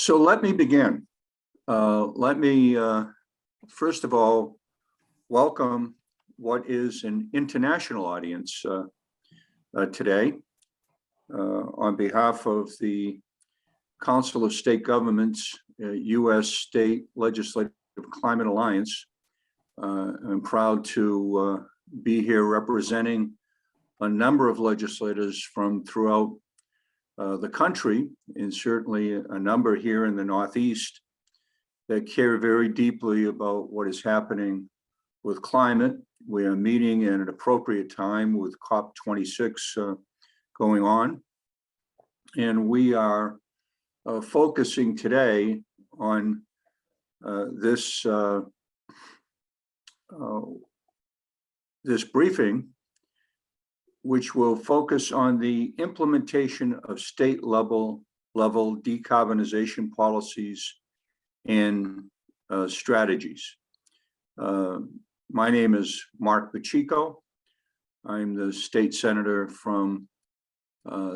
So let me begin. Let me, first of all, welcome what is an international audience today. On behalf of the Council of State Governments, U.S. State Legislative Climate Alliance, I'm proud to be here representing a number of legislators from throughout the country, and certainly a number here in the Northeast that care very deeply about what is happening with climate. We are meeting at an appropriate time with COP26 going on, and we are focusing today on this briefing, which will focus on the implementation of state level decarbonization policies and strategies. My name is Marc Pacheco. I'm the state senator from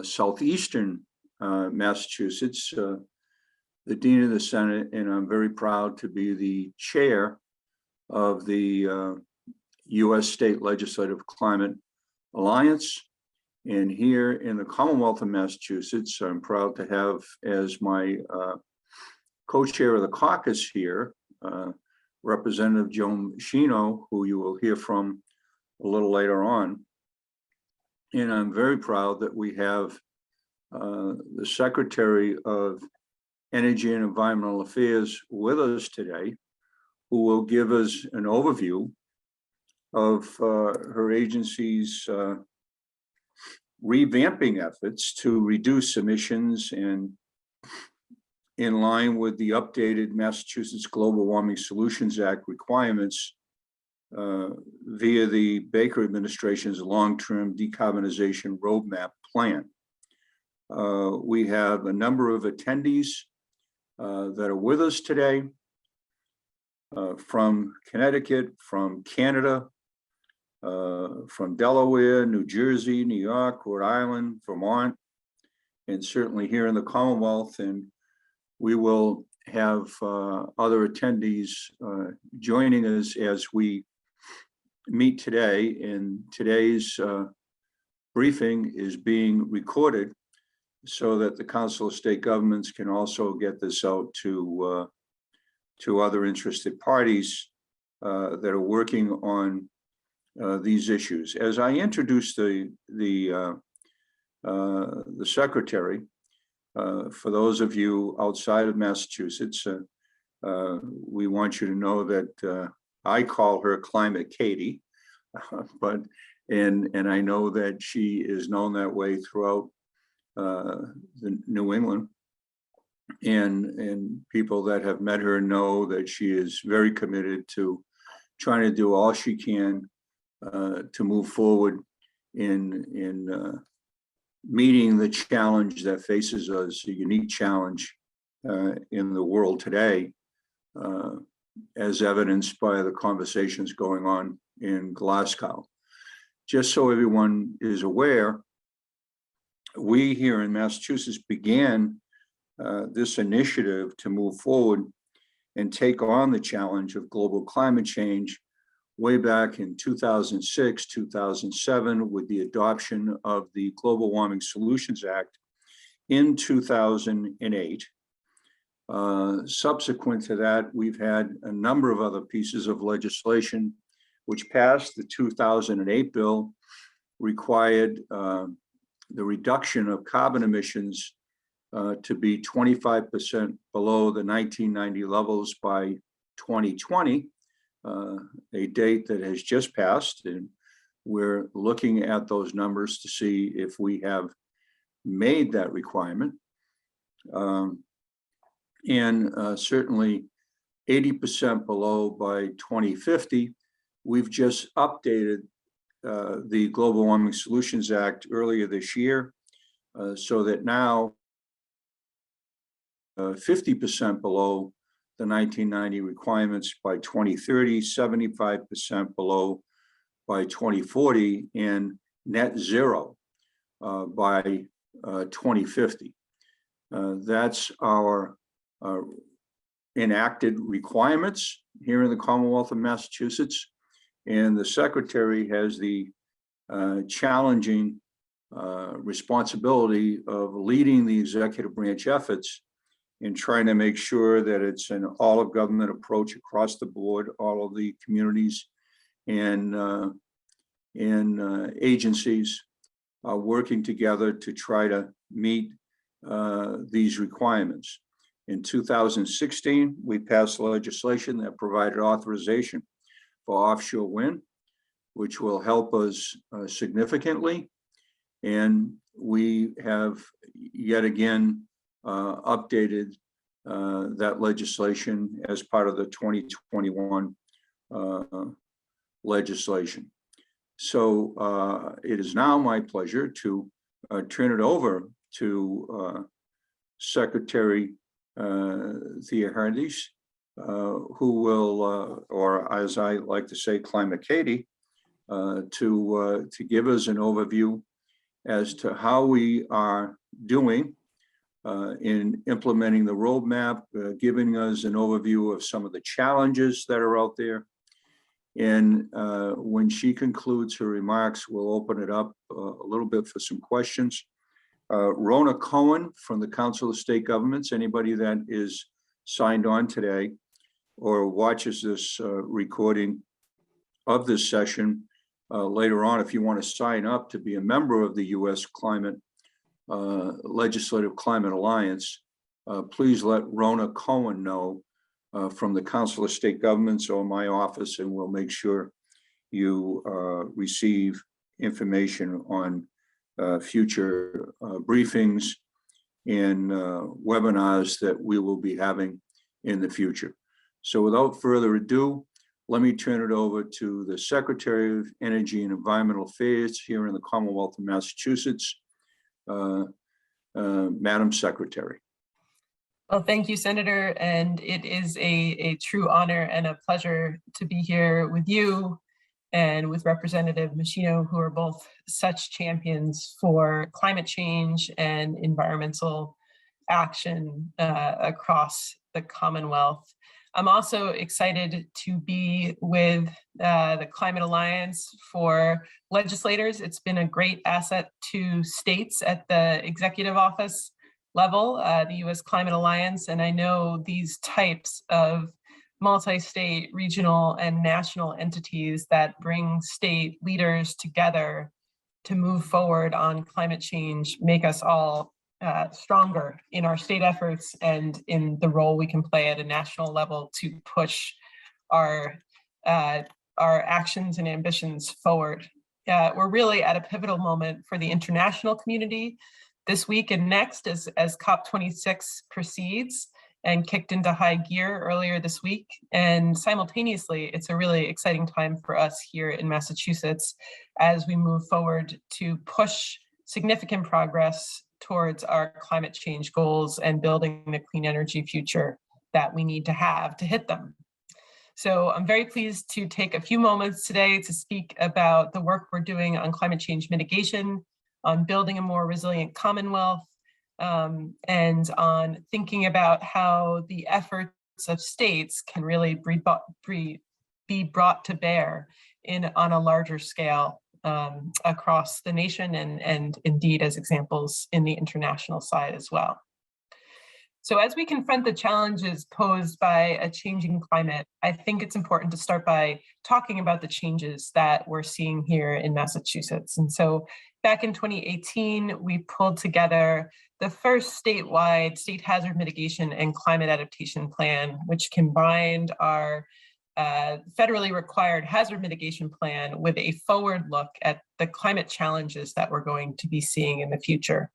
southeastern Massachusetts, the dean of the Senate, and I'm very proud to be the chair of the U.S. State Legislative Climate Alliance. And here in the Commonwealth of Massachusetts, I'm proud to have as my co-chair of the caucus here, Representative Joe Machino, who you will hear from a little later on. And I'm very proud that we have the Secretary of Energy and Environmental Affairs with us today, who will give us an overview of her agency's revamping efforts to reduce emissions and in line with the updated Massachusetts Global Warming Solutions Act requirements via the Baker administration's long-term decarbonization roadmap plan. We have a number of attendees that are with us today from Connecticut, from Canada, from Delaware, New Jersey, New York, Rhode Island, Vermont, and certainly here in the Commonwealth. And we will have other attendees joining us as we meet today. And today's briefing is being recorded so that the Council of State Governments can also get this out to other interested parties that are working on these issues. As I introduce the secretary, for those of you outside of Massachusetts, we want you to know that I call her Climate Katie, and I know that she is known that way throughout the New England, and people that have met her know that she is very committed to trying to do all she can to move forward in meeting the challenge that faces us, a unique challenge in the world today, as evidenced by the conversations going on in Glasgow. Just so everyone is aware, we here in Massachusetts began this initiative to move forward and take on the challenge of global climate change way back in 2006, 2007, with the adoption of the Global Warming Solutions Act in 2008. Subsequent to that, we've had a number of other pieces of legislation which passed. The 2008 bill required the reduction of carbon emissions to be 25% below the 1990 levels by 2020. A date that has just passed, and we're looking at those numbers to see if we have made that requirement. Certainly 80% below by 2050. We've just updated the Global Warming Solutions Act earlier this year, so that now 50% below the 1990 requirements by 2030, 75% below by 2040, and net zero by 2050. That's our enacted requirements here in the Commonwealth of Massachusetts, and the Secretary has the challenging responsibility of leading the executive branch efforts in trying to make sure that it's an all-of-government approach across the board, all of the communities and agencies are working together to try to meet these requirements. In 2016, we passed legislation that provided authorization for offshore wind, which will help us significantly. And we have yet again updated that legislation as part of the 2021 legislation. So it is now my pleasure to turn it over to Secretary Theoharides, who will, or as I like to say, Climate Katie, to give us an overview as to how we are doing in implementing the roadmap, giving us an overview of some of the challenges that are out there. And when she concludes her remarks, we'll open it up a little bit for some questions. Rona Cohen from the Council of State Governments, anybody that is signed on today or watches this recording of this session later on, if you want to sign up to be a member of the U.S. Legislative Climate Alliance, please let Rona Cohen know from the Council of State Governments or my office, and we'll make sure you receive information on future briefings and webinars that we will be having in the future. So without further ado, let me turn it over to the Secretary of Energy and Environmental Affairs here in the Commonwealth of Massachusetts, Madam Secretary. Well, thank you, Senator, and it is a true honor and a pleasure to be here with you and with Representative Machino, who are both such champions for climate change and environmental action across the Commonwealth. I'm also excited to be with the Climate Alliance for legislators. It's been a great asset to states at the executive office level, the U.S. Climate Alliance, and I know these types of multi-state, regional, and national entities that bring state leaders together to move forward on climate change make us all stronger in our state efforts and in the role we can play at a national level to push our actions and ambitions forward. We're really at a pivotal moment for the international community this week and next as COP26 proceeds and kicked into high gear earlier this week. And simultaneously, it's a really exciting time for us here in Massachusetts as we move forward to push significant progress towards our climate change goals and building the clean energy future that we need to have to hit them. So I'm very pleased to take a few moments today to speak about the work we're doing on climate change mitigation, on building a more resilient Commonwealth, and on thinking about how the efforts of states can really be brought to bear on a larger scale across the nation and indeed as examples in the international side as well. So as we confront the challenges posed by a changing climate, I think it's important to start by talking about the changes that we're seeing here in Massachusetts. And so back in 2018, we pulled together the first statewide state hazard mitigation and climate adaptation plan, which combined our federally required hazard mitigation plan with a forward look at the climate challenges that we're going to be seeing in the future.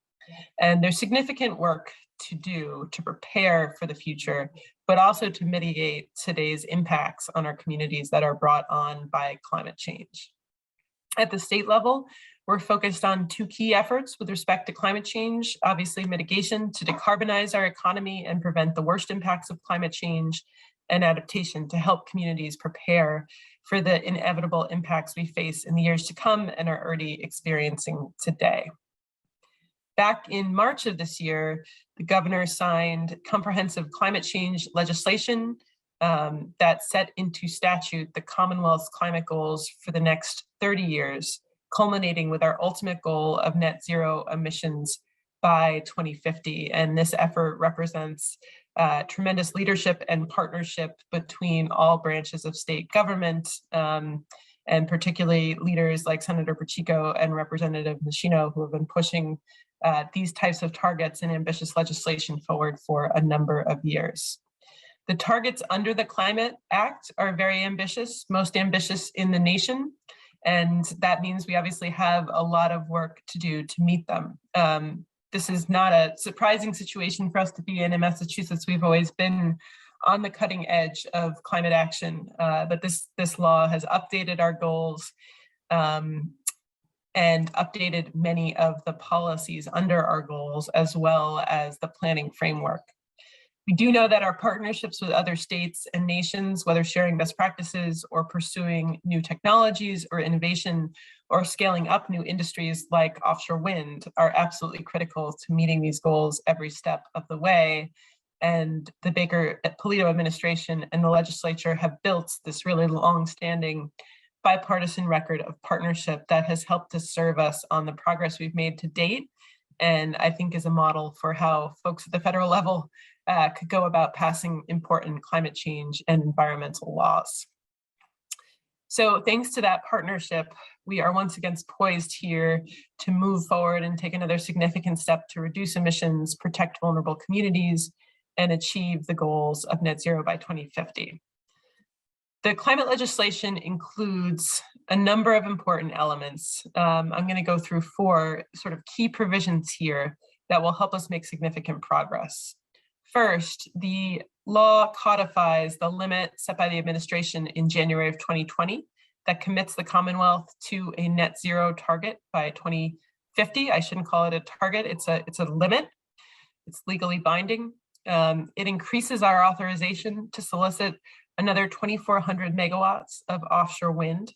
And there's significant work to do to prepare for the future, but also to mitigate today's impacts on our communities that are brought on by climate change. At the state level, we're focused on two key efforts with respect to climate change, obviously mitigation to decarbonize our economy and prevent the worst impacts of climate change, and adaptation to help communities prepare for the inevitable impacts we face in the years to come and are already experiencing today. Back in March of this year, the governor signed comprehensive climate change legislation that set into statute the Commonwealth's climate goals for the next 30 years, culminating with our ultimate goal of net zero emissions by 2050. And this effort represents tremendous leadership and partnership between all branches of state government, and particularly leaders like Senator Pacheco and Representative Machino, who have been pushing these types of targets and ambitious legislation forward for a number of years. The targets under the Climate Act are very ambitious, most ambitious in the nation. And that means we obviously have a lot of work to do to meet them. This is not a surprising situation for us to be in Massachusetts. We've always been on the cutting edge of climate action, but this law has updated our goals and updated many of the policies under our goals, as well as the planning framework. We do know that our partnerships with other states and nations, whether sharing best practices or pursuing new technologies or innovation or scaling up new industries like offshore wind, are absolutely critical to meeting these goals every step of the way. And the Baker-Polito administration and the legislature have built this really long-standing bipartisan record of partnership that has helped to serve us on the progress we've made to date, and I think is a model for how folks at the federal level could go about passing important climate change and environmental laws. So thanks to that partnership, we are once again poised here to move forward and take another significant step to reduce emissions, protect vulnerable communities, and achieve the goals of net zero by 2050. The climate legislation includes a number of important elements. I'm going to go through 4 sort of key provisions here that will help us make significant progress. First, the law codifies the limit set by the administration in January of 2020 that commits the Commonwealth to a net zero target by 2050. I shouldn't call it a target, it's a limit. It's legally binding. It increases our authorization to solicit another 2,400 megawatts of offshore wind.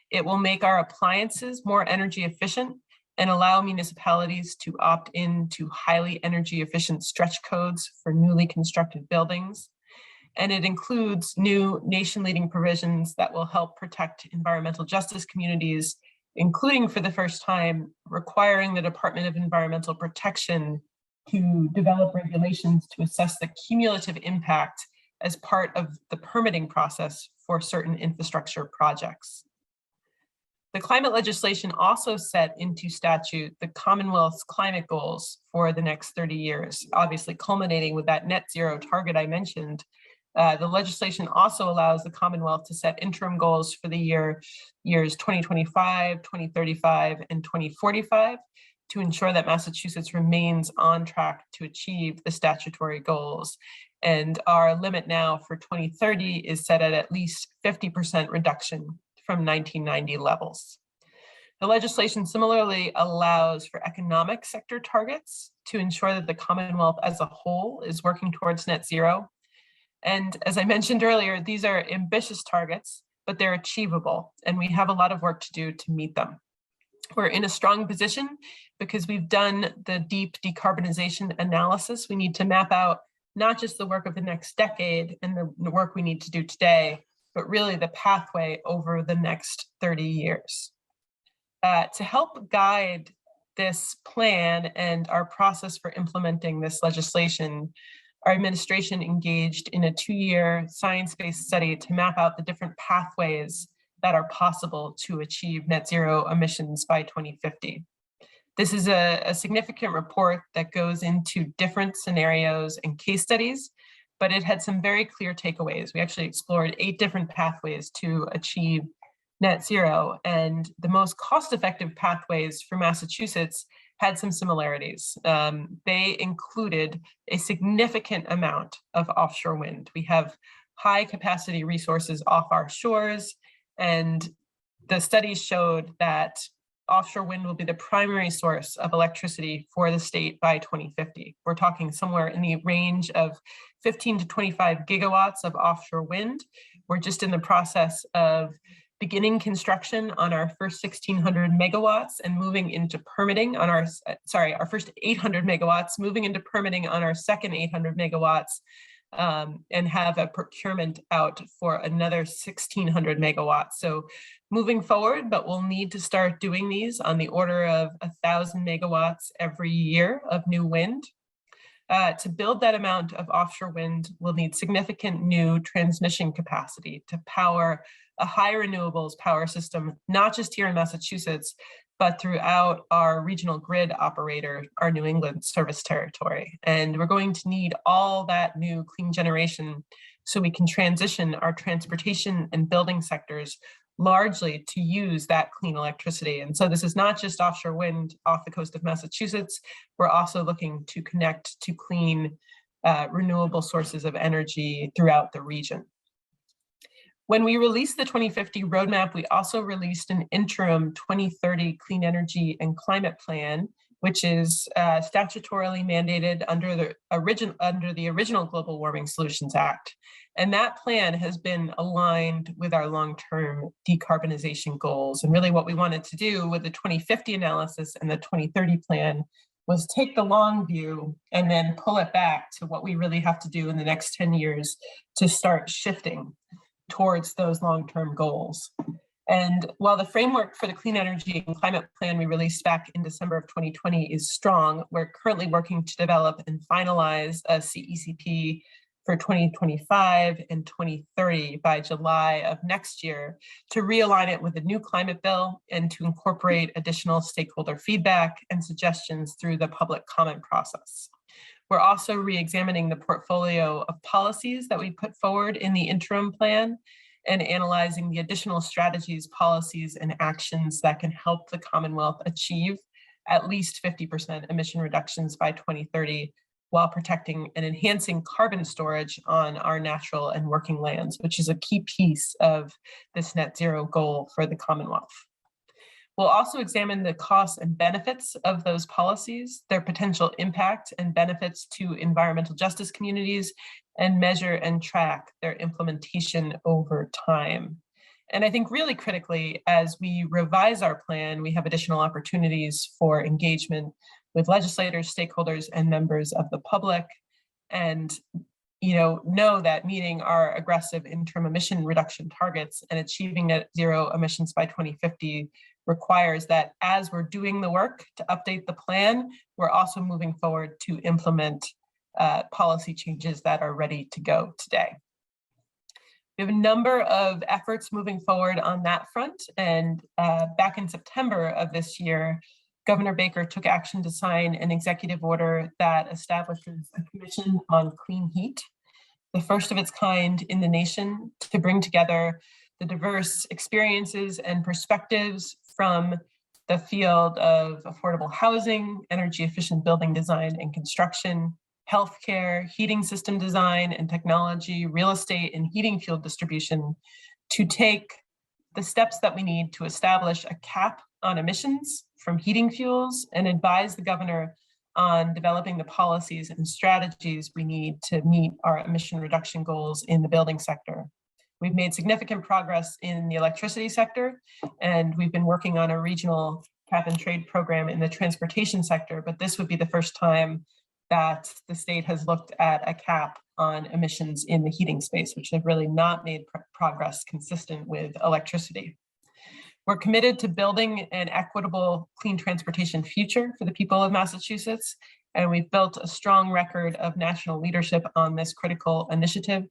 It will make our appliances more energy efficient and allow municipalities to opt into highly energy efficient stretch codes for newly constructed buildings. And it includes new nation-leading provisions that will help protect environmental justice communities, including for the first time, requiring the Department of Environmental Protection to develop regulations to assess the cumulative impact as part of the permitting process for certain infrastructure projects. The climate legislation also set into statute the Commonwealth's climate goals for the next 30 years, obviously culminating with that net zero target I mentioned. The legislation also allows the Commonwealth to set interim goals for the years 2025, 2035, and 2045 to ensure that Massachusetts remains on track to achieve the statutory goals. And our limit now for 2030 is set at least 50% reduction from 1990 levels. The legislation similarly allows for economic sector targets to ensure that the Commonwealth as a whole is working towards net zero. And as I mentioned earlier, these are ambitious targets, but they're achievable, and we have a lot of work to do to meet them. We're in a strong position because we've done the deep decarbonization analysis. We need to map out not just the work of the next decade and the work we need to do today, but really the pathway over the next 30 years. To help guide this plan and our process for implementing this legislation, our administration engaged in a 2-year science-based study to map out the different pathways that are possible to achieve net zero emissions by 2050. This is a significant report that goes into different scenarios and case studies, but it had some very clear takeaways. We actually explored 8 different pathways to achieve net zero, and the most cost-effective pathways for Massachusetts had some similarities. They included a significant amount of offshore wind. We have high capacity resources off our shores, and the studies showed that offshore wind will be the primary source of electricity for the state by 2050. We're talking somewhere in the range of 15 to 25 gigawatts of offshore wind. We're just in the process of beginning construction on our first 1,600 megawatts and moving into permitting on our first 800 megawatts, moving into permitting on our second 800 megawatts, and have a procurement out for another 1,600 megawatts. So moving forward, but we'll need to start doing these on the order of 1,000 megawatts every year of new wind. To build that amount of offshore wind, we'll need significant new transmission capacity to power a high renewables power system, not just here in Massachusetts, but throughout our regional grid operator, our New England service territory. And we're going to need all that new clean generation so we can transition our transportation and building sectors largely to use that clean electricity. And so this is not just offshore wind off the coast of Massachusetts. We're also looking to connect to clean renewable sources of energy throughout the region. When we released the 2050 roadmap, we also released an interim 2030 clean energy and climate plan, which is statutorily mandated under the original Global Warming Solutions Act. And that plan has been aligned with our long-term decarbonization goals. And really what we wanted to do with the 2050 analysis and the 2030 plan was take the long view and then pull it back to what we really have to do in the next 10 years to start shifting towards those long-term goals. And while the framework for the Clean Energy and Climate Plan we released back in December of 2020 is strong, we're currently working to develop and finalize a CECP for 2025 and 2030 by July of next year to realign it with the new climate bill and to incorporate additional stakeholder feedback and suggestions through the public comment process. We're also re-examining the portfolio of policies that we put forward in the interim plan and analyzing the additional strategies, policies, and actions that can help the Commonwealth achieve at least 50% emission reductions by 2030 while protecting and enhancing carbon storage on our natural and working lands, which is a key piece of this net zero goal for the Commonwealth. We'll also examine the costs and benefits of those policies, their potential impact and benefits to environmental justice communities, and measure and track their implementation over time. And I think really critically, as we revise our plan, we have additional opportunities for engagement with legislators, stakeholders, and members of the public. And know that meeting our aggressive interim emission reduction targets and achieving net zero emissions by 2050 requires that as we're doing the work to update the plan, we're also moving forward to implement policy changes that are ready to go today. We have a number of efforts moving forward on that front. And back in September of this year, Governor Baker took action to sign an executive order that establishes a commission on clean heat, the first of its kind in the nation, to bring together the diverse experiences and perspectives from the field of affordable housing, energy efficient building design and construction, healthcare, heating system design and technology, real estate and heating fuel distribution, to take the steps that we need to establish a cap on emissions from heating fuels and advise the governor on developing the policies and strategies we need to meet our emission reduction goals in the building sector. We've made significant progress in the electricity sector, and we've been working on a regional cap and trade program in the transportation sector, but this would be the first time that the state has looked at a cap on emissions in the heating space, which have really not made progress consistent with electricity. We're committed to building an equitable clean transportation future for the people of Massachusetts, and we've built a strong record of national leadership on this critical initiative.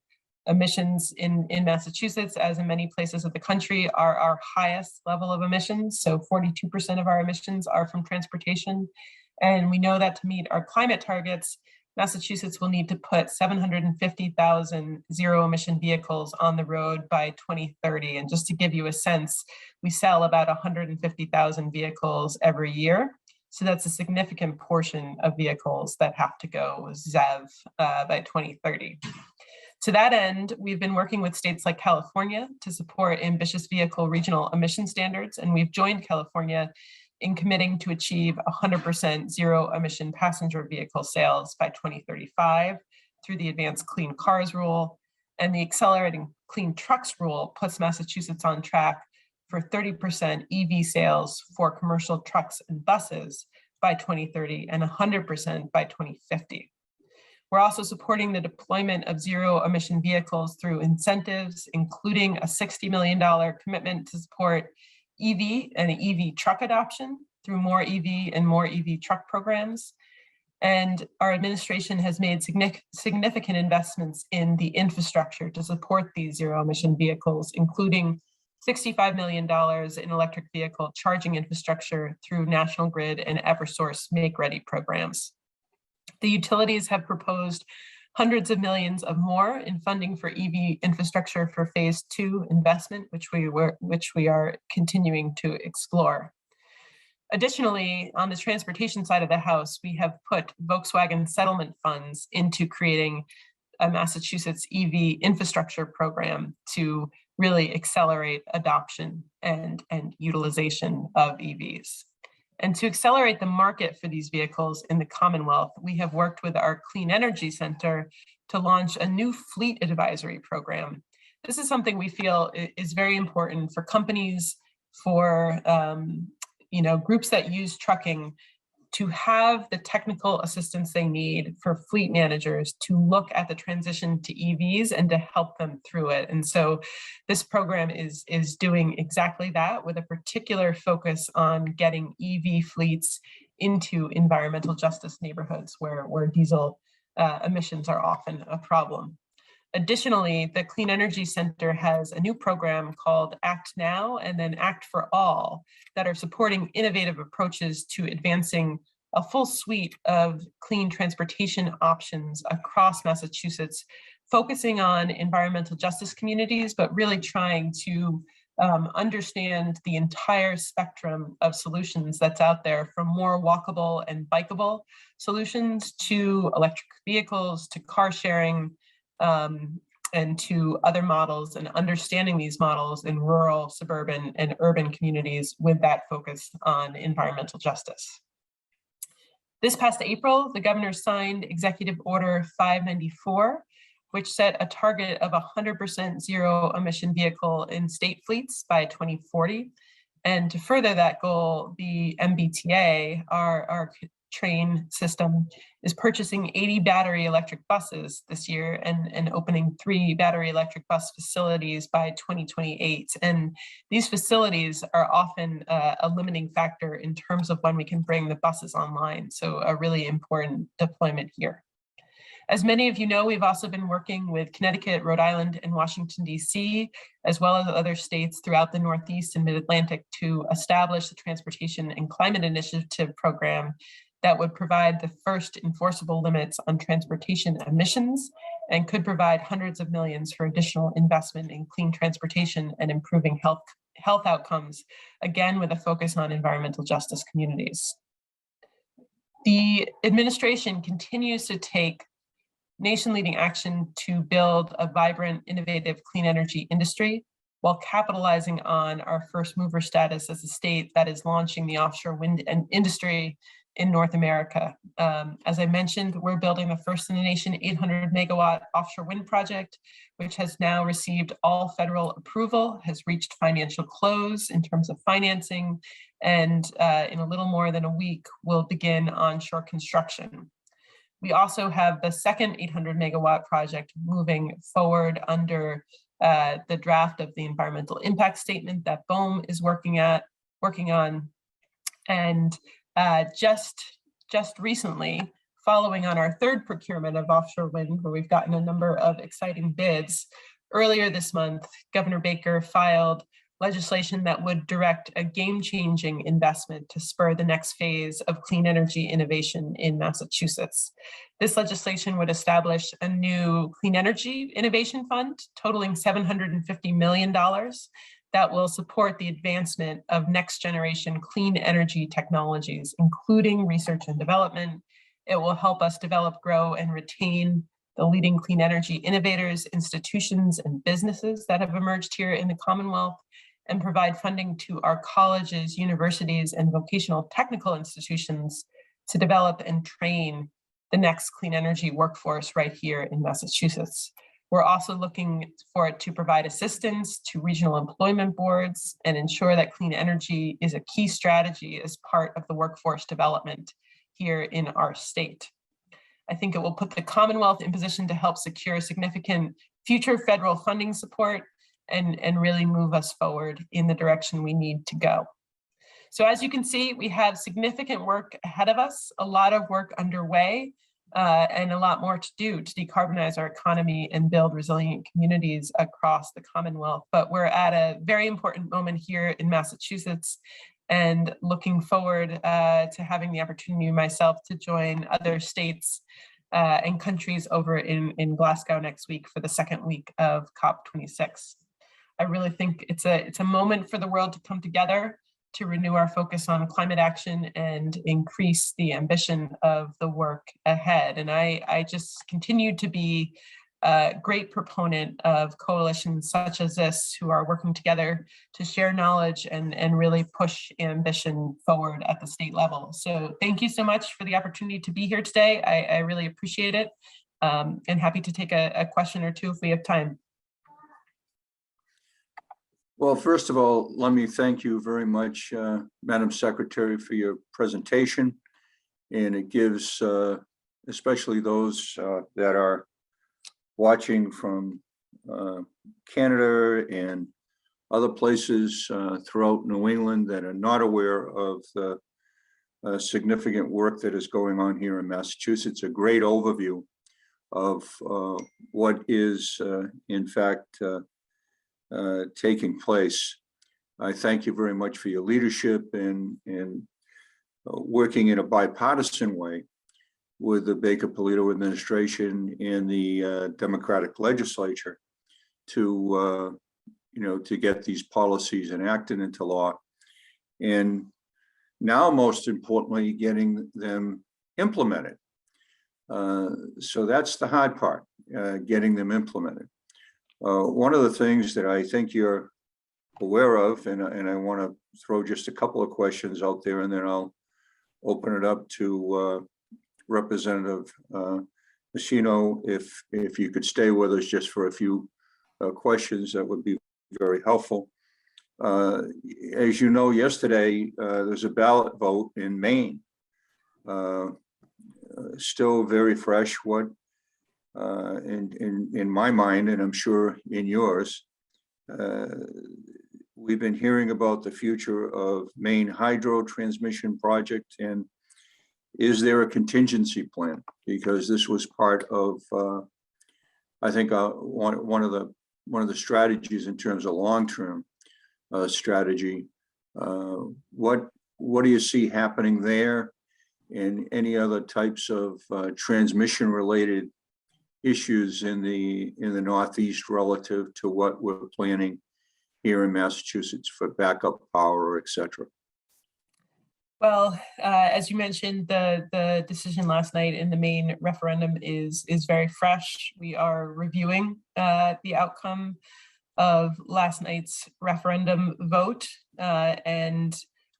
Emissions in Massachusetts, as in many places of the country, are our highest level of emissions. So 42% of our emissions are from transportation. And we know that to meet our climate targets, Massachusetts will need to put 750,000 zero emission vehicles on the road by 2030. And just to give you a sense, we sell about 150,000 vehicles every year. So that's a significant portion of vehicles that have to go ZEV by 2030. To that end, we've been working with states like California to support ambitious vehicle regional emission standards, and we've joined California in committing to achieve 100% zero emission passenger vehicle sales by 2035 through the Advanced Clean Cars Rule, and the Accelerating Clean Trucks Rule puts Massachusetts on track for 30% EV sales for commercial trucks and buses by 2030 and 100% by 2050. We're also supporting the deployment of zero emission vehicles through incentives, including a $60 million commitment to support EV and EV truck adoption through more EV and more EV truck programs. And our administration has made significant investments in the infrastructure to support these zero emission vehicles, including $65 million in electric vehicle charging infrastructure through National Grid and Eversource Make-Ready programs. The utilities have proposed hundreds of millions of more in funding for EV infrastructure for phase 2 investment, which we are continuing to explore. Additionally, on the transportation side of the house, we have put Volkswagen settlement funds into creating a Massachusetts EV infrastructure program to really accelerate adoption and utilization of EVs. And to accelerate the market for these vehicles in the Commonwealth, we have worked with our Clean Energy Center to launch a new fleet advisory program. This is something we feel is very important for companies, for groups that use trucking, to have the technical assistance they need for fleet managers to look at the transition to EVs and to help them through it. And so this program is doing exactly that, with a particular focus on getting EV fleets into environmental justice neighborhoods where diesel emissions are often a problem. Additionally, the Clean Energy Center has a new program called Act Now and then Act for All that are supporting innovative approaches to advancing a full suite of clean transportation options across Massachusetts, focusing on environmental justice communities, but really trying to understand the entire spectrum of solutions that's out there, from more walkable and bikeable solutions to electric vehicles, to car sharing, and to other models, and understanding these models in rural, suburban, and urban communities with that focus on environmental justice. This past April, the governor signed Executive Order 594, which set a target of 100% zero emission vehicle in state fleets by 2040. And to further that goal, the MBTA, our train system, is purchasing 80 battery electric buses this year and opening 3 battery electric bus facilities by 2028. And these facilities are often a limiting factor in terms of when we can bring the buses online. So a really important deployment here. As many of you know, we've also been working with Connecticut, Rhode Island, and Washington, D.C., as well as other states throughout the Northeast and Mid-Atlantic, to establish the Transportation and Climate Initiative program that would provide the first enforceable limits on transportation emissions and could provide hundreds of millions for additional investment in clean transportation and improving health outcomes, again, with a focus on environmental justice communities. The administration continues to take nation-leading action to build a vibrant, innovative clean energy industry while capitalizing on our first mover status as a state that is launching the offshore wind industry in North America. As I mentioned, we're building the first in the nation 800 megawatt offshore wind project, which has now received all federal approval, has reached financial close in terms of financing, and in a little more than a week, will begin onshore construction. We also have the second 800 megawatt project moving forward under the draft of the environmental impact statement that BOEM is working on. And just recently, following on our third procurement of offshore wind, where we've gotten a number of exciting bids, earlier this month, Governor Baker filed legislation that would direct a game-changing investment to spur the next phase of clean energy innovation in Massachusetts. This legislation would establish a new clean energy innovation fund totaling $750 million that will support the advancement of next generation clean energy technologies, including research and development. It will help us develop, grow, and retain the leading clean energy innovators, institutions, and businesses that have emerged here in the Commonwealth, and provide funding to our colleges, universities, and vocational technical institutions to develop and train the next clean energy workforce right here in Massachusetts. We're also looking for it to provide assistance to regional employment boards and ensure that clean energy is a key strategy as part of the workforce development here in our state. I think it will put the Commonwealth in position to help secure significant future federal funding support and really move us forward in the direction we need to go. So as you can see, we have significant work ahead of us, a lot of work underway, and a lot more to do to decarbonize our economy and build resilient communities across the Commonwealth. But we're at a very important moment here in Massachusetts, and looking forward to having the opportunity myself to join other states and countries over in Glasgow next week for the second week of COP26. I really think it's a moment for the world to come together to renew our focus on climate action and increase the ambition of the work ahead. And I just continue to be a great proponent of coalitions such as this, who are working together to share knowledge and really push ambition forward at the state level. So thank you so much for the opportunity to be here today. I really appreciate it, and happy to take a question or two if we have time. Well, first of all, let me thank you very much, Madam Secretary, for your presentation. And it gives, especially those that are watching from Canada and other places throughout New England that are not aware of the significant work that is going on here in Massachusetts, a great overview of what is, in fact, taking place. I thank you very much for your leadership and working in a bipartisan way with the Baker-Polito administration and the Democratic Legislature to to get these policies enacted into law, and now most importantly getting them implemented. So that's the hard part, getting them implemented. One of the things that I think you're aware of, and I want to throw just a couple of questions out there, and then I'll open it up to Representative Machino. If you could stay with us just for a few questions, that would be very helpful. As you know, yesterday there's a ballot vote in Maine, still very fresh. What in my mind, and I'm sure in yours, we've been hearing about the future of Maine hydro transmission project, and is there a contingency plan? Because this was part of, I think, one of the strategies in terms of long-term strategy. What do you see happening there, and any other types of transmission-related issues in the Northeast relative to what we're planning here in Massachusetts for backup power, et cetera? Well, as you mentioned, the decision last night in the Maine referendum is very fresh. We are reviewing the outcome of last night's referendum vote and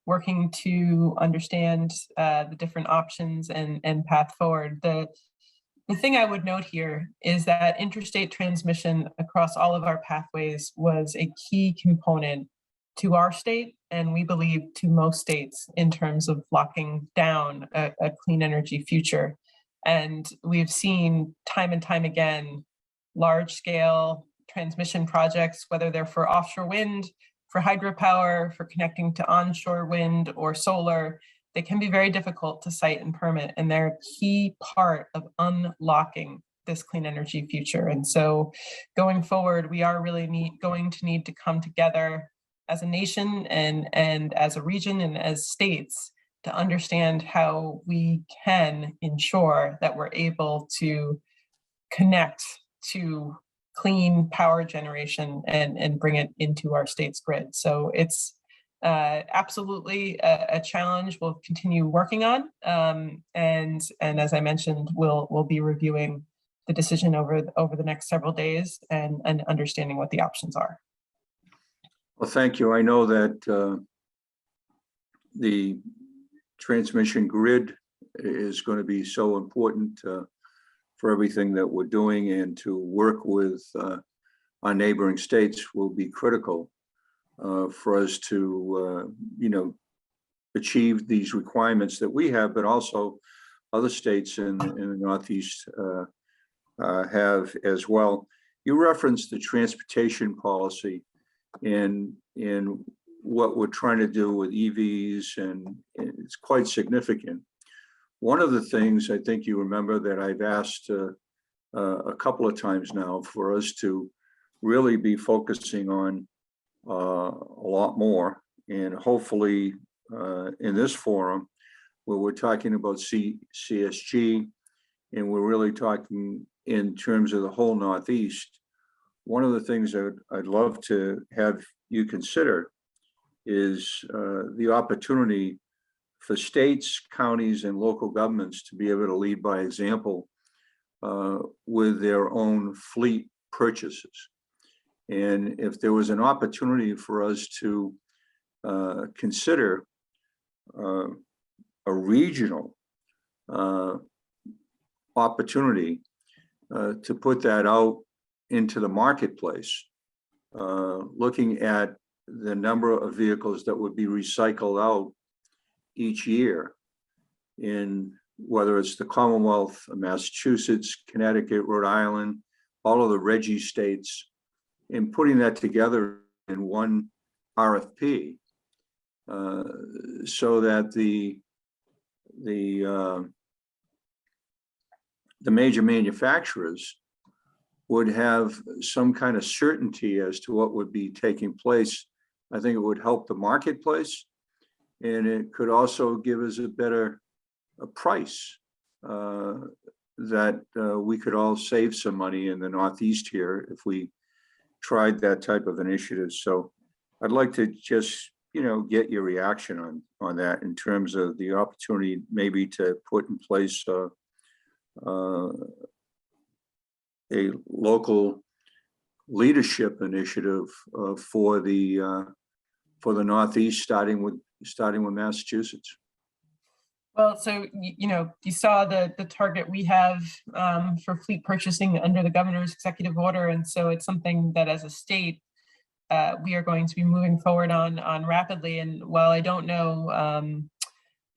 working to understand the different options and path forward. The thing I would note here is that interstate transmission across all of our pathways was a key component to our state, and we believe to most states, in terms of locking down a clean energy future. And we've seen time and time again, large scale transmission projects, whether they're for offshore wind, for hydropower, for connecting to onshore wind or solar, they can be very difficult to site and permit, and they're a key part of unlocking this clean energy future. And so going forward, we are really going to need to come together as a nation and as a region and as states to understand how we can ensure that we're able to connect to clean power generation and bring it into our state's grid. So it's absolutely a challenge we'll continue working on. And as I mentioned, we'll be reviewing the decision over the next several days and understanding what the options are. Well, thank you. I know that the transmission grid is going to be so important for everything that we're doing, and to work with our neighboring states will be critical for us to, achieve these requirements that we have, but also other states in the Northeast have as well. You referenced the transportation policy and what we're trying to do with EVs, and it's quite significant. One of the things I think you remember that I've asked a couple of times now for us to really be focusing on a lot more, and hopefully in this forum where we're talking about CSG, and we're really talking in terms of the whole Northeast. One of the things that I'd love to have you consider is the opportunity for states, counties, and local governments to be able to lead by example with their own fleet purchases. And if there was an opportunity for us to consider a regional opportunity to put that out into the marketplace, looking at the number of vehicles that would be recycled out each year in whether it's the Commonwealth of Massachusetts, Connecticut, Rhode Island, all of the Reggie states, and putting that together in one RFP so that the major manufacturers would have some kind of certainty as to what would be taking place. I think it would help the marketplace, and it could also give us a better price that we could all save some money in the Northeast here if we tried that type of initiative. So I'd like to just, get your reaction on that in terms of the opportunity maybe to put in place a local leadership initiative for the Northeast, starting with Massachusetts. Well, so, you saw the target we have for fleet purchasing under the governor's executive order. And so it's something that as a state, we are going to be moving forward on rapidly. And while I don't know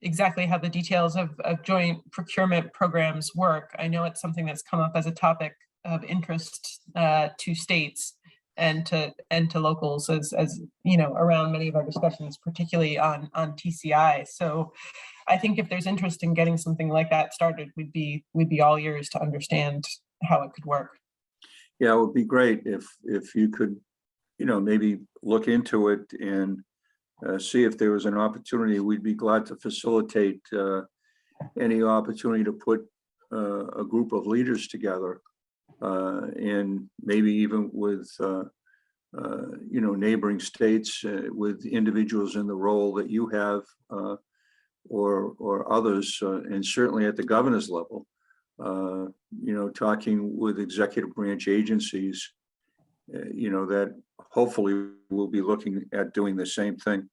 exactly how the details of joint procurement programs work, I know it's something that's come up as a topic of interest to states and to locals as around many of our discussions, particularly on TCI. So I think if there's interest in getting something like that started, we'd be all ears to understand how it could work. Yeah, it would be great if you could, maybe look into it and see if there was an opportunity. We'd be glad to facilitate any opportunity to put a group of leaders together, and maybe even with neighboring states, with individuals in the role that you have, or others, and certainly at the governor's level, talking with executive branch agencies, that hopefully we'll be looking at doing the same thing.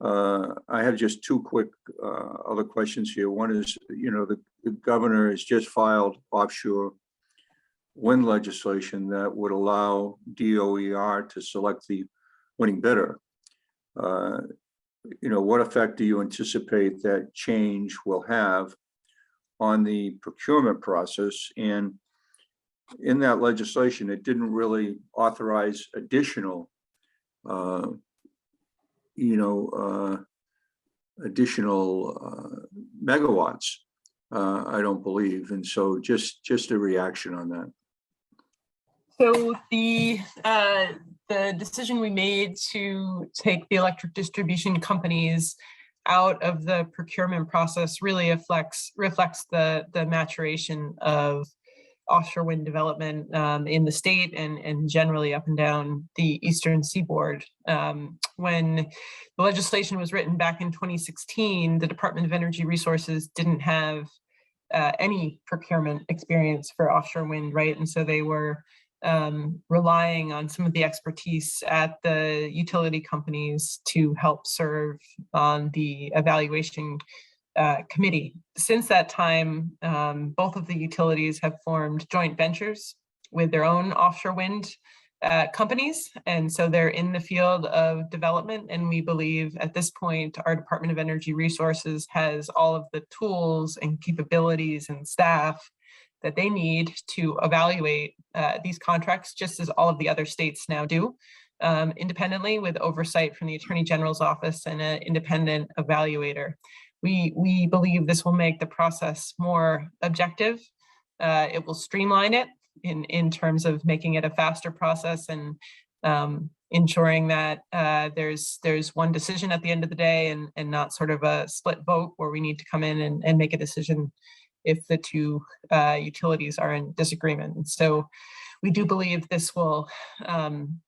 I have just two quick other questions here. One is, the governor has just filed offshore wind legislation that would allow DOER to select the winning bidder. What effect do you anticipate that change will have on the procurement process? And in that legislation, it didn't really authorize additional megawatts, I don't believe. And so just a reaction on that. So the decision we made to take the electric distribution companies out of the procurement process really reflects the maturation of offshore wind development in the state and generally up and down the eastern seaboard. When the legislation was written back in 2016, the Department of Energy Resources didn't have any procurement experience for offshore wind, right? And so they were relying on some of the expertise at the utility companies to help serve on the evaluation committee. Since that time, both of the utilities have formed joint ventures with their own offshore wind companies. And so they're in the field of development. And we believe at this point, our Department of Energy Resources has all of the tools and capabilities and staff that they need to evaluate these contracts, just as all of the other states now do, independently with oversight from the Attorney General's office and an independent evaluator. We believe this will make the process more objective. It will streamline it in terms of making it a faster process and ensuring that there's one decision at the end of the day and not sort of a split vote where we need to come in and make a decision if the two utilities are in disagreement. And so we do believe this will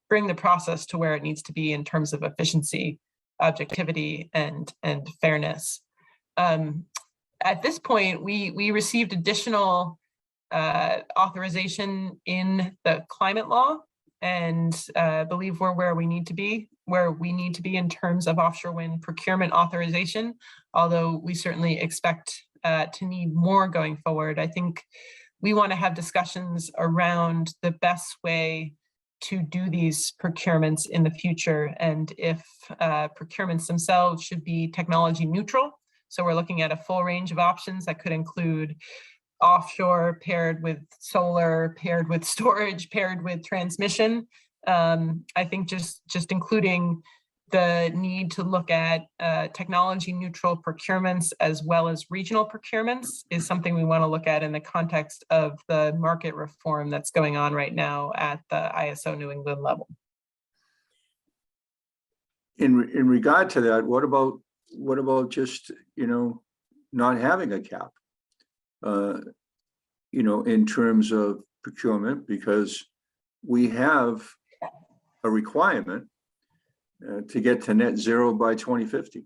bring the process to where it needs to be in terms of efficiency, objectivity, and fairness. At this point, we received additional authorization in the climate law and believe we're where we need to be in terms of offshore wind procurement authorization, although we certainly expect to need more going forward. I think we want to have discussions around the best way to do these procurements in the future, and if procurements themselves should be technology neutral. So we're looking at a full range of options that could include offshore paired with solar, paired with storage, paired with transmission. I think just including the need to look at technology neutral procurements as well as regional procurements is something we want to look at in the context of the market reform that's going on right now at the ISO New England level. In regard to that, what about just, not having a cap, in terms of procurement, because we have a requirement to get to net zero by 2050.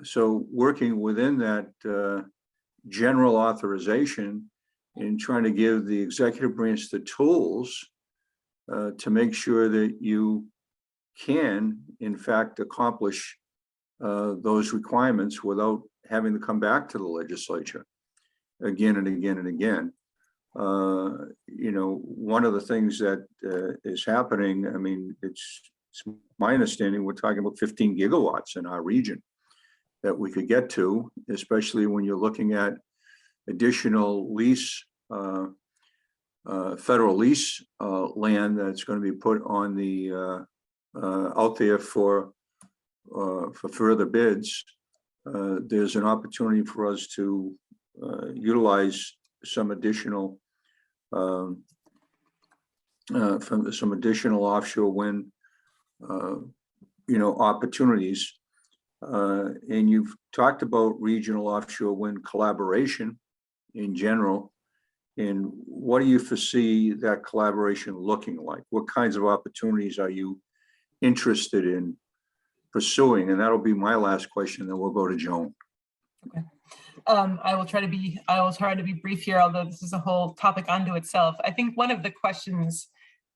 So working within that general authorization and trying to give the executive branch the tools to make sure that you can, in fact, accomplish those requirements without having to come back to the legislature again and again and again. One of the things that is happening, I mean, it's my understanding, we're talking about 15 gigawatts in our region that we could get to, especially when you're looking at additional lease, federal lease land that's going to be put on the out there for further bids. There's an opportunity for us to utilize some additional offshore wind opportunities, and you've talked about regional offshore wind collaboration in general. And what do you foresee that collaboration looking like? What kinds of opportunities are you interested in pursuing? And that'll be my last question, then we'll go to Joan. Okay. I will try to be brief here, although this is a whole topic unto itself. I think one of the questions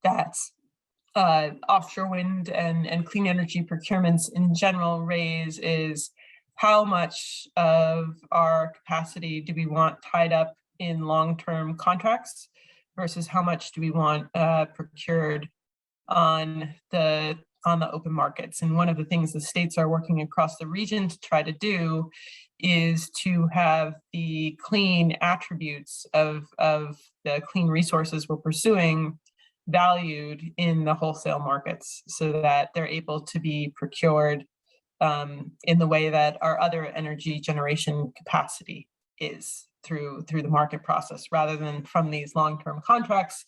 that offshore wind and clean energy procurements in general raise is how much of our capacity do we want tied up in long-term contracts versus how much do we want procured on the open markets. And one of the things the states are working across the region to try to do is to have the clean attributes of the clean resources we're pursuing valued in the wholesale markets so that they're able to be procured in the way that our other energy generation capacity is through the market process, rather than from these long-term contracts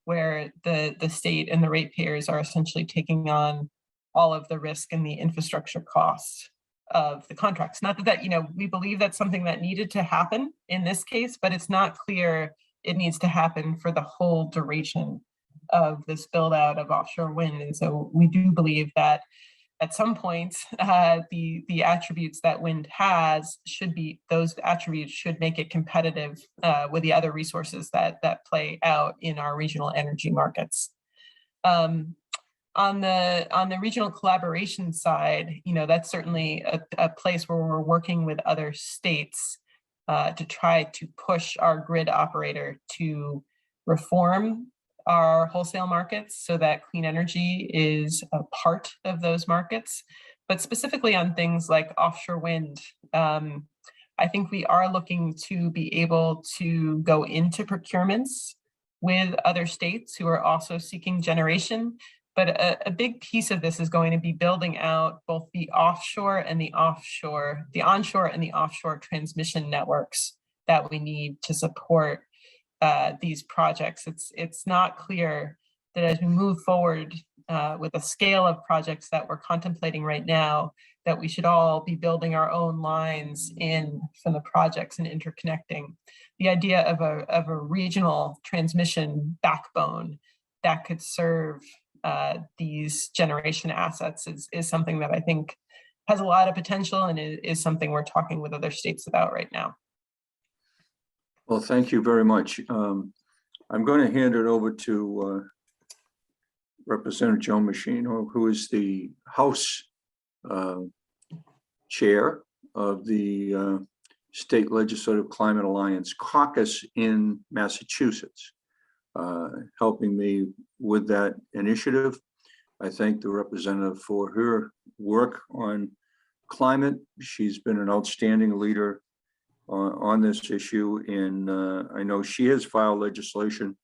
where the state and the ratepayers are essentially taking on all of the risk and the infrastructure costs of the contracts. Not that we believe that's something that needed to happen in this case, but it's not clear it needs to happen for the whole duration of this build out of offshore wind. And so we do believe that at some point, the attributes that wind has those attributes should make it competitive with the other resources that play out in our regional energy markets. On the regional collaboration side, that's certainly a place where we're working with other states to try to push our grid operator to reform our wholesale markets so that clean energy is a part of those markets, but specifically on things like offshore wind. I think we are looking to be able to go into procurements with other states who are also seeking generation. But a big piece of this is going to be building out both the onshore and the offshore transmission networks that we need to support these projects. It's not clear that as we move forward with the scale of projects that we're contemplating right now, that we should all be building our own lines in from the projects and interconnecting. The idea of a regional transmission backbone that could serve these generation assets is something that I think has a lot of potential and is something we're talking with other states about right now. Well, thank you very much. I'm going to hand it over to Representative Joe Machino, who is the House Chair of the State Legislative Climate Alliance Caucus in Massachusetts, helping me with that initiative. I thank the representative for her work on climate. She's been an outstanding leader on this issue, and I know she has filed legislation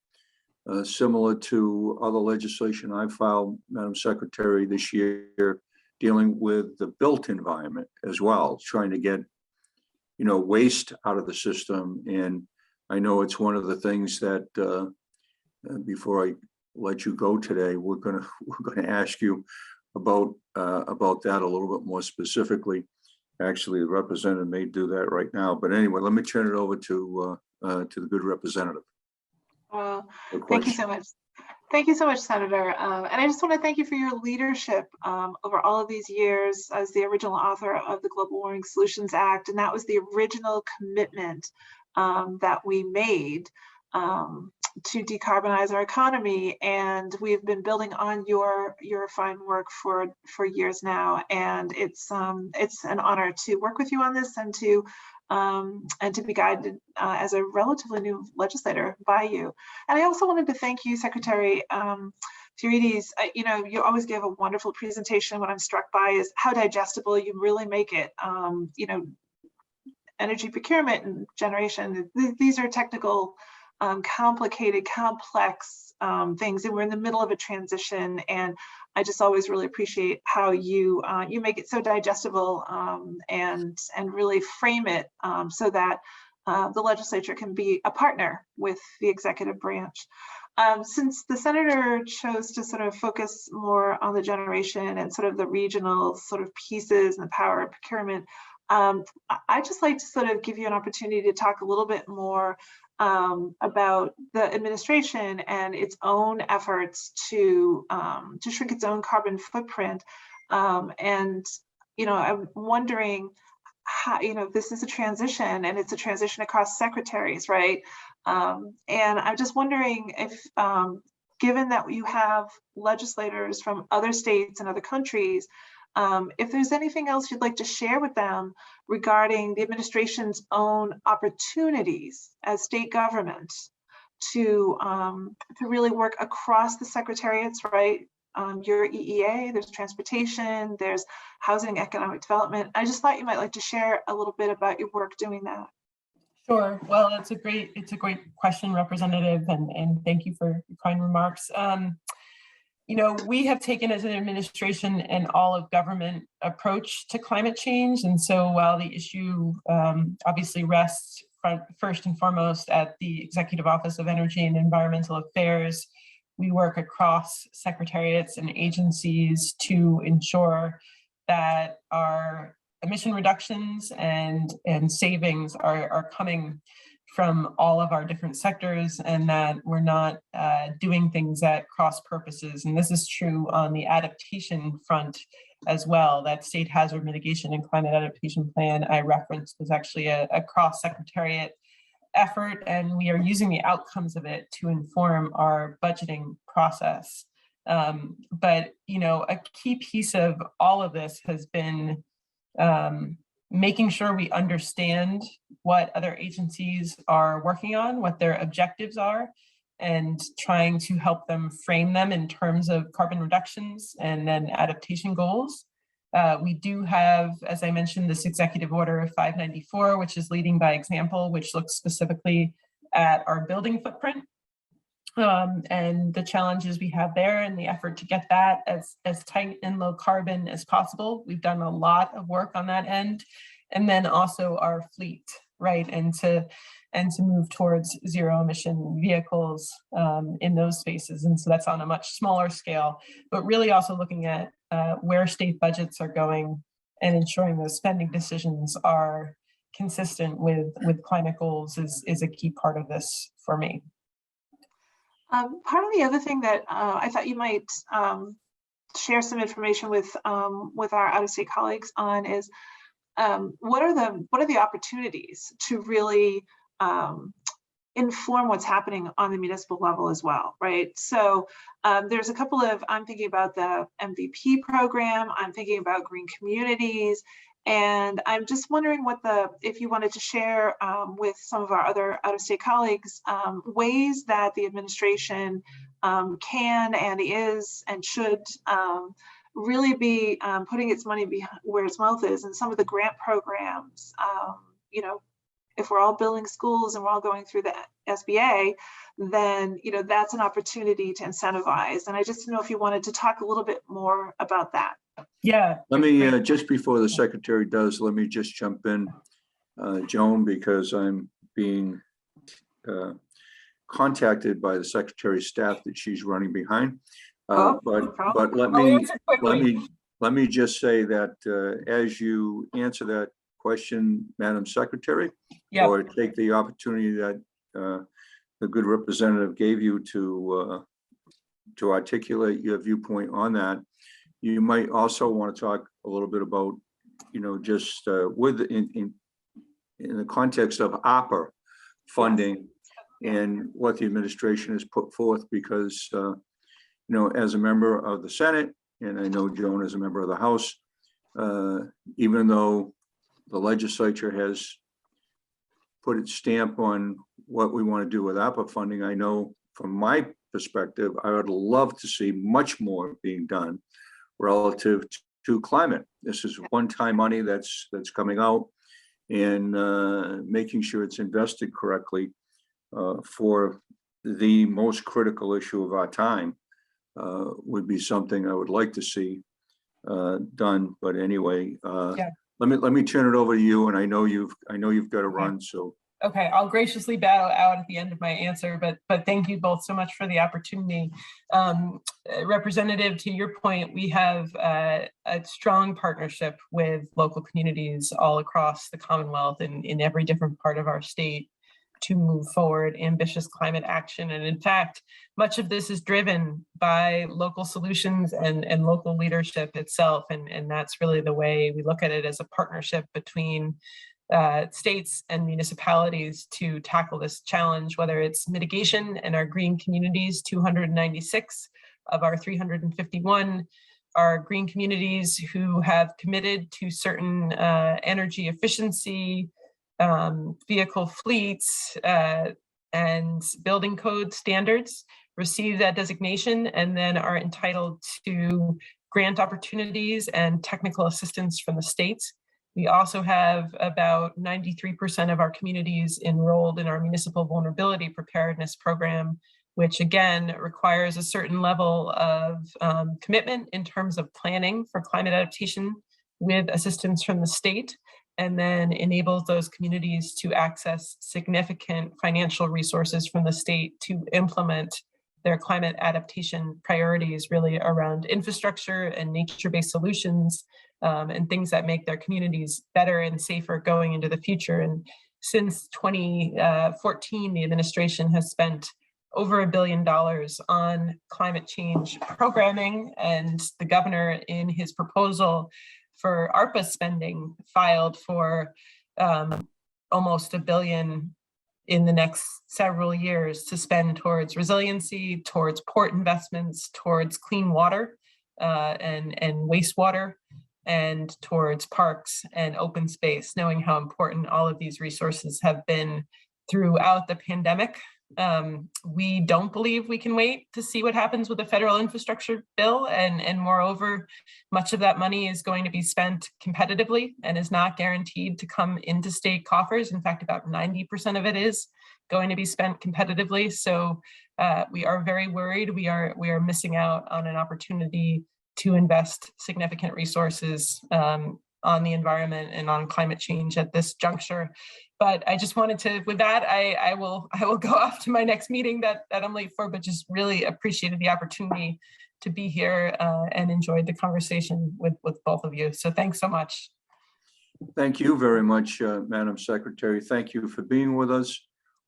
similar to other legislation I filed, Madam Secretary, this year, dealing with the built environment as well, trying to get waste out of the system. And I know it's one of the things that before I let you go today, we're gonna ask you about that a little bit more specifically. Actually, the representative may do that right now, but anyway, let me turn it over to the good representative. Thank you so much. Thank you so much, Senator. And I just want to thank you for your leadership over all of these years as the original author of the Global Warming Solutions Act. And that was the original commitment that we made to decarbonize our economy. And we've been building on your fine work for years now. And it's an honor to work with you on this and to be guided as a relatively new legislator by you. And I also wanted to thank you, Secretary Theoharides. You always give a wonderful presentation. What I'm struck by is how digestible you really make it. Energy procurement and generation, these are technical, complicated, complex things, and we're in the middle of a transition. And I just always really appreciate how you make it so digestible and really frame it so that the legislature can be a partner with the executive branch. Since the senator chose to sort of focus more on the generation and sort of the regional sort of pieces and the power of procurement, I'd just like to sort of give you an opportunity to talk a little bit more about the administration and its own efforts to shrink its own carbon footprint. I'm wondering how, this is a transition, and it's a transition across secretaries, right? And I'm just wondering if, given that you have legislators from other states and other countries, if there's anything else you'd like to share with them regarding the administration's own opportunities as state government to really work across the secretariats, right? Your EEA, there's transportation, there's housing, economic development. I just thought you might like to share a little bit about your work doing that. Sure. Well, it's a great question, Representative, and thank you for your kind remarks. We have taken as an administration an all-of-government approach to climate change. And so while the issue obviously rests first and foremost at the Executive Office of Energy and Environmental Affairs, we work across secretariats and agencies to ensure that our emission reductions and savings are coming from all of our different sectors, and that we're not doing things at cross purposes. And this is true on the adaptation front as well. That state hazard mitigation and climate adaptation plan I referenced was actually a cross-secretariat effort, and we are using the outcomes of it to inform our budgeting process. But, you know, a key piece of all of this has been making sure we understand what other agencies are working on, what their objectives are, and trying to help them frame them in terms of carbon reductions and then adaptation goals. We do have, as I mentioned, this executive order of 594, which is leading by example, which looks specifically at our building footprint and the challenges we have there and the effort to get that as tight and low carbon as possible. We've done a lot of work on that end. And then also our fleet, right? And to move towards zero emission vehicles in those spaces. And so that's on a much smaller scale, but really also looking at where state budgets are going and ensuring those spending decisions are consistent with climate goals is a key part of this for me. Part of the other thing that I thought you might share some information with our out-of-state colleagues on is what are the opportunities to really inform what's happening on the municipal level as well, right? So there's a couple of, I'm thinking about the MVP program, I'm thinking about green communities, and I'm just wondering if you wanted to share with some of our other out-of-state colleagues, ways that the administration can and is and should really be putting its money where its mouth is, and some of the grant programs. You know, if we're all building schools and we're all going through the SBA, then, you know, that's an opportunity to incentivize. And I just didn't know if you wanted to talk a little bit more about that. Yeah. Let me, just before the secretary does, let me just jump in, Joan, because I'm being contacted by the secretary's staff that she's running behind. But let me just say that as you answer that question, Madam Secretary, or take the opportunity that the good representative gave you to articulate your viewpoint on that, you might also want to talk a little bit about, you know, just in the context of ARPA funding and what the administration has put forth, because you know, as a member of the Senate, and I know Joan is a member of the House, even though the legislature has put its stamp on what we want to do with ARPA funding, I know from my perspective, I would love to see much more being done relative to climate. This is one-time money that's coming out, and making sure it's invested correctly for the most critical issue of our time would be something I would like to see done. But anyway, let me turn it over to you, and I know you've got to run, so. Okay, I'll graciously bow out at the end of my answer, but thank you both so much for the opportunity. Representative, to your point, we have a strong partnership with local communities all across the Commonwealth and in every different part of our state to move forward ambitious climate action. And in fact, much of this is driven by local solutions and local leadership itself. And that's really the way we look at it, as a partnership between states and municipalities to tackle this challenge, whether it's mitigation and our green communities. 296 of our 351 are green communities who have committed to certain energy efficiency, vehicle fleets, and building code standards, receive that designation, and then are entitled to grant opportunities and technical assistance from the states. We also have about 93% of our communities enrolled in our municipal vulnerability preparedness program, which again requires a certain level of commitment in terms of planning for climate adaptation with assistance from the state, and then enables those communities to access significant financial resources from the state to implement their climate adaptation priorities, really around infrastructure and nature-based solutions, and things that make their communities better and safer going into the future. And since 2014, the administration has spent over $1 billion on climate change programming, and the governor, in his proposal for ARPA spending, filed for almost $1 billion in the next several years to spend towards resiliency, towards port investments, towards clean water and wastewater, and towards parks and open space, knowing how important all of these resources have been throughout the pandemic. We don't believe we can wait to see what happens with the federal infrastructure bill, and moreover, much of that money is going to be spent competitively and is not guaranteed to come into state coffers. In fact, about 90% of it is going to be spent competitively. So we are very worried. We are missing out on an opportunity to invest significant resources on the environment and on climate change at this juncture. But I just wanted to, with that, I will go off to my next meeting that I'm late for, but just really appreciated the opportunity to be here and enjoyed the conversation with both of you. So thanks so much. Thank you very much, Madam Secretary. Thank you for being with us.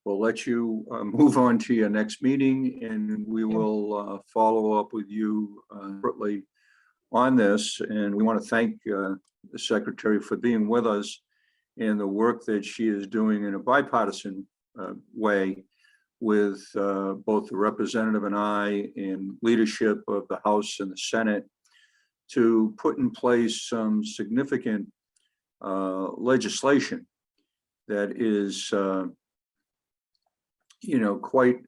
We'll let you move on to your next meeting, and we will follow up with you shortly on this. And we want to thank the Secretary for being with us and the work that she is doing in a bipartisan way with both the representative and I in leadership of the House and the Senate to put in place some significant legislation that is, quite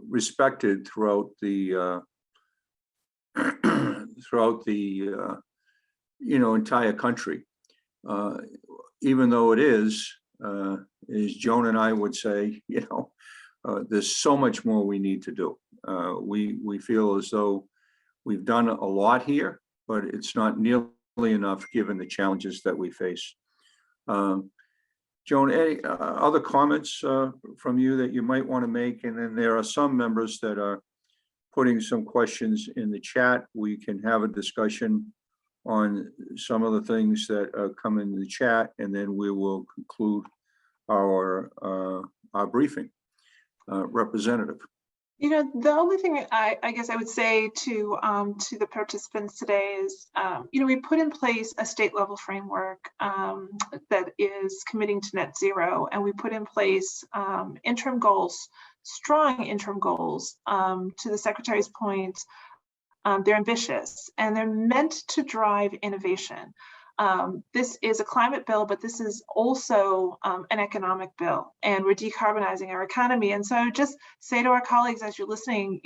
respected throughout the entire country. Even though it is, as Joan and I would say, there's so much more we need to do. We feel as though we've done a lot here, but it's not nearly enough given the challenges that we face. Joan, any other comments from you that you might want to make? And then there are some members that are putting some questions in the chat. We can have a discussion on some of the things that come in the chat, and then we will conclude our briefing. Representative. The only thing I guess I would say to the participants today is, we put in place a state level framework that is committing to net zero, and we put in place interim goals, strong interim goals. To the Secretary's point, they're ambitious and they're meant to drive innovation. This is a climate bill, but this is also an economic bill, and we're decarbonizing our economy. And so I would just say to our colleagues, as you're listening,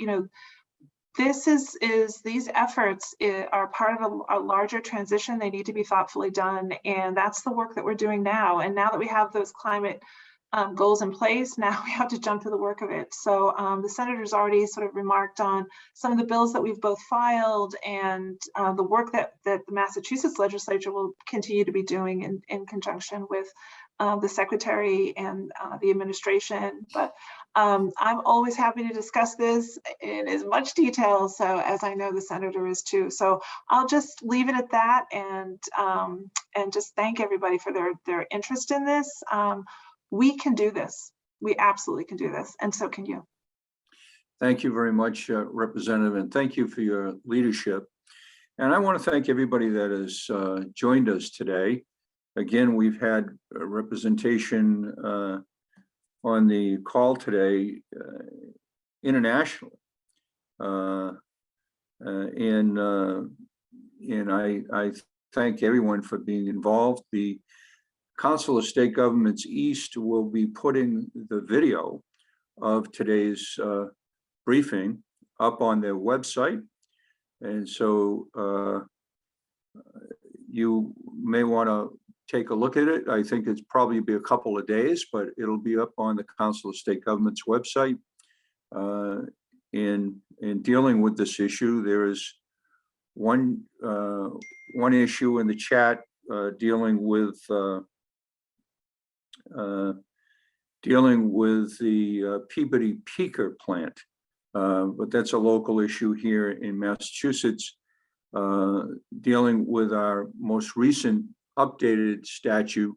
these efforts are part of a larger transition. They need to be thoughtfully done, and that's the work that we're doing now. And now that we have those climate goals in place, now we have to jump to the work of it. So the Senator's already sort of remarked on some of the bills that we've both filed and the work that the Massachusetts Legislature will continue to be doing in conjunction with the Secretary and the administration. But I'm always happy to discuss this in as much detail, so as I know the Senator is too. So I'll just leave it at that, and just thank everybody for their interest in this. We can do this. We absolutely can do this, and so can you. Thank you very much, Representative, and thank you for your leadership. And I want to thank everybody that has joined us today. Again, we've had representation on the call today internationally, and I thank everyone for being involved. The Council of State Governments East will be putting the video of today's briefing up on their website. And so you may want to take a look at it. I think it's probably be a couple of days, but it'll be up on the Council of State Governments website. In dealing with this issue, there is one issue in the chat dealing with the Peabody Peaker plant, but that's a local issue here in Massachusetts, dealing with our most recent updated statute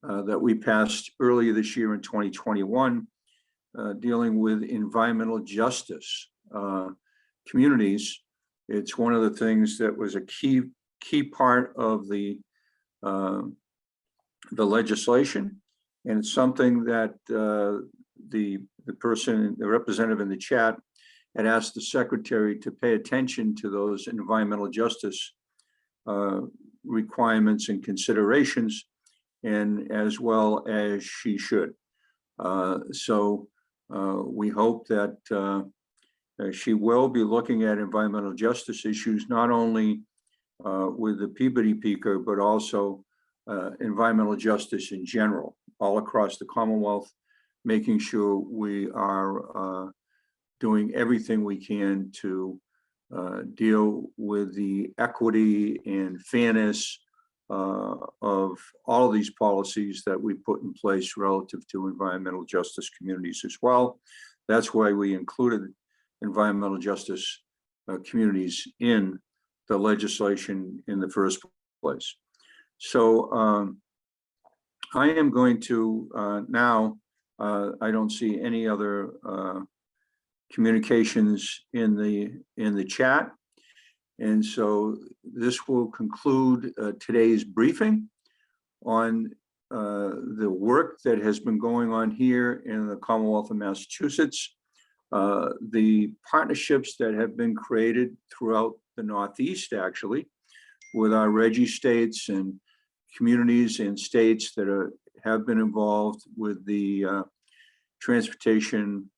that we passed earlier this year in 2021, dealing with environmental justice communities. It's one of the things that was a key part of the legislation. And it's something that the representative in the chat had asked the secretary to pay attention to those environmental justice requirements and considerations, and as well as she should. So we hope that she will be looking at environmental justice issues, not only with the Peabody Peaker, but also environmental justice in general, all across the Commonwealth, making sure we are doing everything we can to deal with the equity and fairness of all of these policies that we put in place relative to environmental justice communities as well. That's why we included environmental justice communities in the legislation in the first place. So I am going to now, I don't see any other communications in the chat. And so this will conclude today's briefing on the work that has been going on here in the Commonwealth of Massachusetts, the partnerships that have been created throughout the Northeast, actually, with our Reggie states and communities and states that have been involved with the Transportation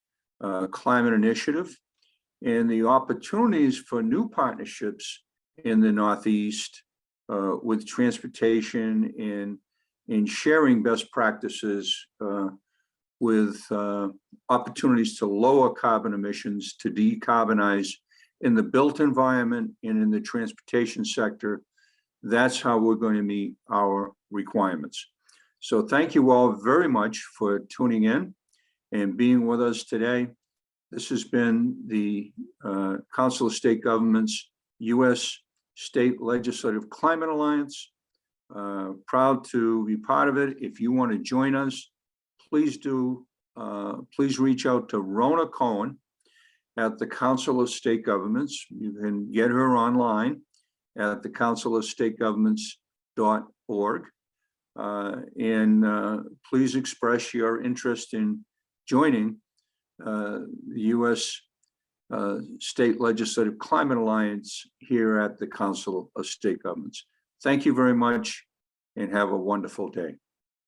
Climate Initiative, and the opportunities for new partnerships in the Northeast with transportation and in sharing best practices with opportunities to lower carbon emissions, to decarbonize in the built environment and in the transportation sector. That's how we're going to meet our requirements. So thank you all very much for tuning in and being with us today. This has been the Council of State Governments U.S. State Legislative Climate Alliance. Proud to be part of it. If you want to join us, please do. Please reach out to Rona Cohen at the Council of State Governments. You can get her online at the councilofstategovernments.org. And please express your interest in joining the U.S. State Legislative Climate Alliance here at the Council of State Governments. Thank you very much and have a wonderful day.